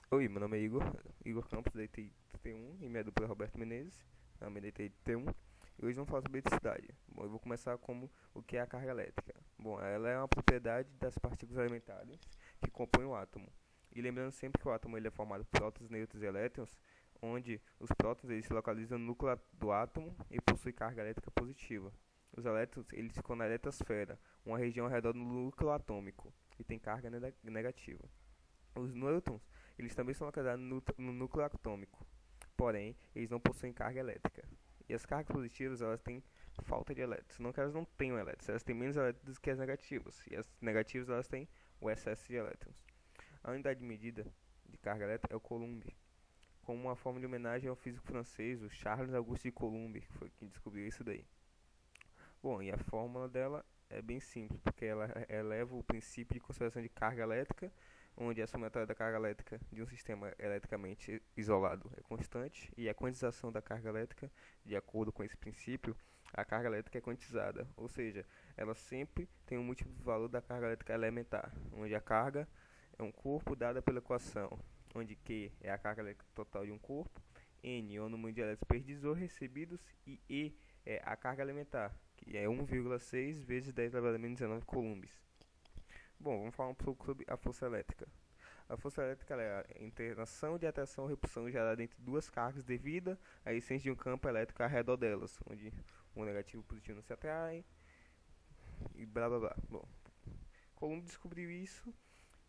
Oi, meu nome é Igor Campos, da ETI T1, e minha dupla é Roberto Menezes, também da ETI T1, e hoje vamos falar sobre eletricidade. Bom, eu vou começar como o que é a carga elétrica. Bom, ela é uma propriedade das partículas elementares que compõem o átomo. E lembrando sempre que o átomo ele é formado por prótons, nêutrons e elétrons, onde os prótons eles se localizam no núcleo do átomo e possuem carga elétrica positiva. Os elétrons eles ficam na eletrosfera, uma região ao redor do núcleo atômico, e tem carga negativa. Os nêutrons, eles também são localizados no núcleo atômico, porém, eles não possuem carga elétrica. E as cargas positivas, elas têm falta de elétrons. Não que elas não tenham elétrons, elas têm menos elétrons que as negativas. E as negativas, elas têm o excesso de elétrons. A unidade de medida de carga elétrica é o Coulomb, como uma forma de homenagem ao físico francês, o Charles Auguste de Coulomb, que foi quem descobriu isso daí. Bom, e a fórmula dela é bem simples, porque ela eleva o princípio de conservação de carga elétrica, onde a somatória da carga elétrica de um sistema eletricamente isolado é constante, e a quantização da carga elétrica, de acordo com esse princípio, a carga elétrica é quantizada, ou seja, ela sempre tem um múltiplo do valor da carga elétrica elementar, onde a carga é um corpo dada pela equação, onde Q é a carga elétrica total de um corpo, N é o número de elétrons perdidos ou recebidos, e E é a carga elementar, que é 1,6 vezes 10 elevado a menos 19 coulombs. Bom, vamos falar um pouco sobre a força elétrica. A força elétrica é a interação de atração ou repulsão gerada entre duas cargas devido à existência de um campo elétrico ao redor delas, onde o negativo e o positivo não se atraem e blá blá blá. Bom, Coulomb descobriu isso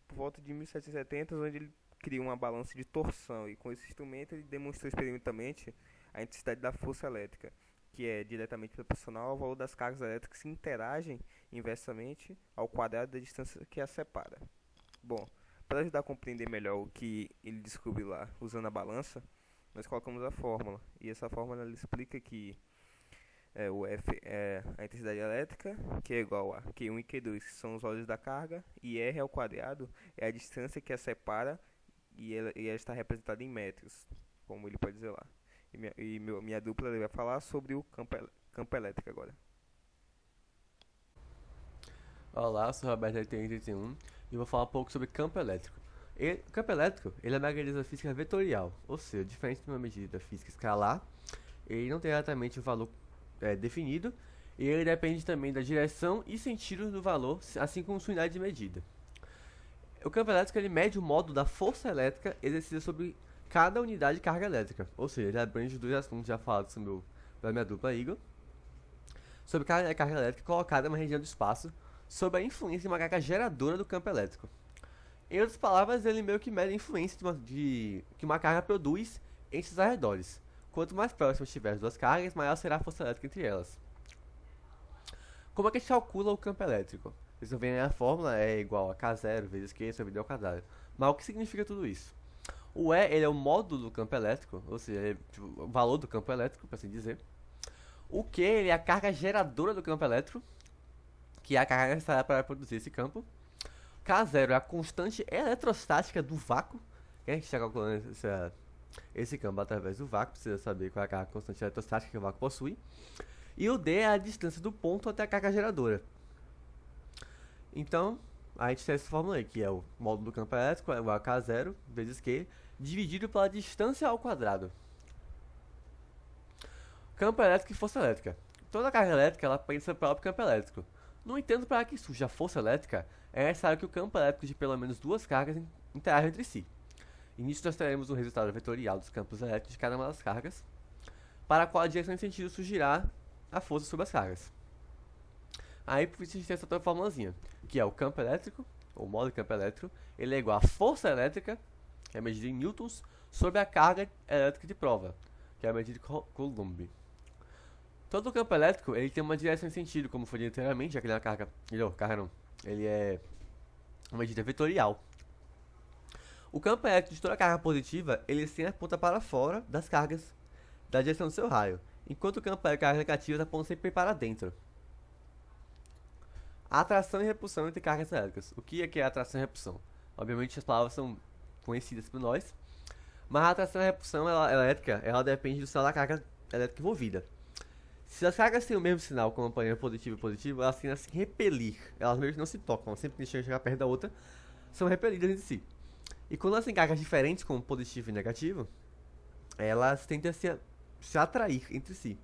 por volta de 1770, onde ele criou uma balança de torção e com esse instrumento ele demonstrou experimentalmente a intensidade da força elétrica, que é diretamente proporcional ao valor das cargas elétricas que interagem inversamente ao quadrado da distância que as separa. Bom, para ajudar a compreender melhor o que ele descobriu lá usando a balança, nós colocamos a fórmula. E essa fórmula ela explica que o F é a intensidade elétrica, que é igual a Q1 e Q2, que são os valores da carga, e R ao quadrado é a distância que a separa e ela está representada em metros, como ele pode dizer lá. Minha dupla vai falar sobre o campo elétrico agora. Olá, eu sou o Roberto da TN31 e vou falar um pouco sobre campo elétrico. O campo elétrico ele é uma medida física vetorial, ou seja, diferente de uma medida física escalar, ele não tem exatamente o valor definido e ele depende também da direção e sentido do valor, assim como sua unidade de medida. O campo elétrico ele mede o módulo da força elétrica exercida sobre cada unidade de carga elétrica, ou seja, ele abrange dois assuntos já falados pela minha dupla Igor, sobre carga elétrica colocada em uma região do espaço sob a influência de uma carga geradora do campo elétrico. Em outras palavras, ele meio que mede a influência que uma carga produz entre os arredores. Quanto mais próximo estiver as duas cargas, maior será a força elétrica entre elas. Como é que a gente calcula o campo elétrico? Vocês vão ver a fórmula é igual a K0 vezes Q sobre D ao quadrado. Mas o que significa tudo isso? O E ele é o módulo do campo elétrico, ou seja, é, o valor do campo elétrico, para assim dizer. O Q ele é a carga geradora do campo elétrico, que é a carga necessária para produzir esse campo. K0 é a constante eletrostática do vácuo, que a gente está calculando esse campo através do vácuo, precisa saber qual é a carga constante eletrostática que o vácuo possui. E o D é a distância do ponto até a carga geradora. Então, a gente tem essa fórmula aí, que é o módulo do campo elétrico, é igual a K0 vezes Q, dividido pela distância ao quadrado. Campo elétrico e força elétrica. Toda carga elétrica ela prende seu próprio campo elétrico. No entanto, para que surja a força elétrica, é necessário que o campo elétrico de pelo menos duas cargas interajam entre si. E nisso nós teremos um resultado vetorial dos campos elétricos de cada uma das cargas, para a qual a direção e sentido surgirá a força sobre as cargas. Aí por isso a gente tem essa outra formulazinha, que é o campo elétrico, ou módulo de campo elétrico, ele é igual à força elétrica, que é medida em newtons, sobre a carga elétrica de prova, que é a medida de Coulomb. Todo o campo elétrico ele tem uma direção e sentido, como foi dito anteriormente, já que ele é uma ele é uma medida vetorial. O campo elétrico de toda carga positiva, ele sempre aponta para fora das cargas da direção do seu raio, enquanto o campo elétrico de cargas negativas aponta sempre para dentro. Atração e repulsão entre cargas elétricas. O que é atração e repulsão? Obviamente as palavras são conhecidas por nós, mas a atração e a repulsão elétrica, ela depende do sinal da carga elétrica envolvida. Se as cargas têm o mesmo sinal, como apanhando positivo e positivo, elas tendem a se repelir. Elas meio que não se tocam, elas sempre que chegar perto da outra, são repelidas entre si. E quando elas têm cargas diferentes, como positivo e negativo, elas tentam se atrair entre si.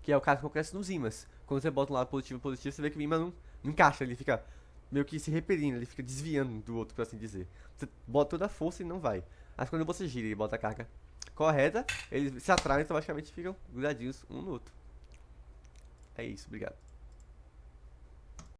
Que é o caso que acontece nos ímãs. Quando você bota um lado positivo e positivo, você vê que o ímã não encaixa, ele fica meio que se repelindo, ele fica desviando do outro, por assim dizer. Você bota toda a força e não vai. Mas quando você gira e bota a carga correta, eles se atraem e automaticamente ficam grudadinhos um no outro. É isso, obrigado.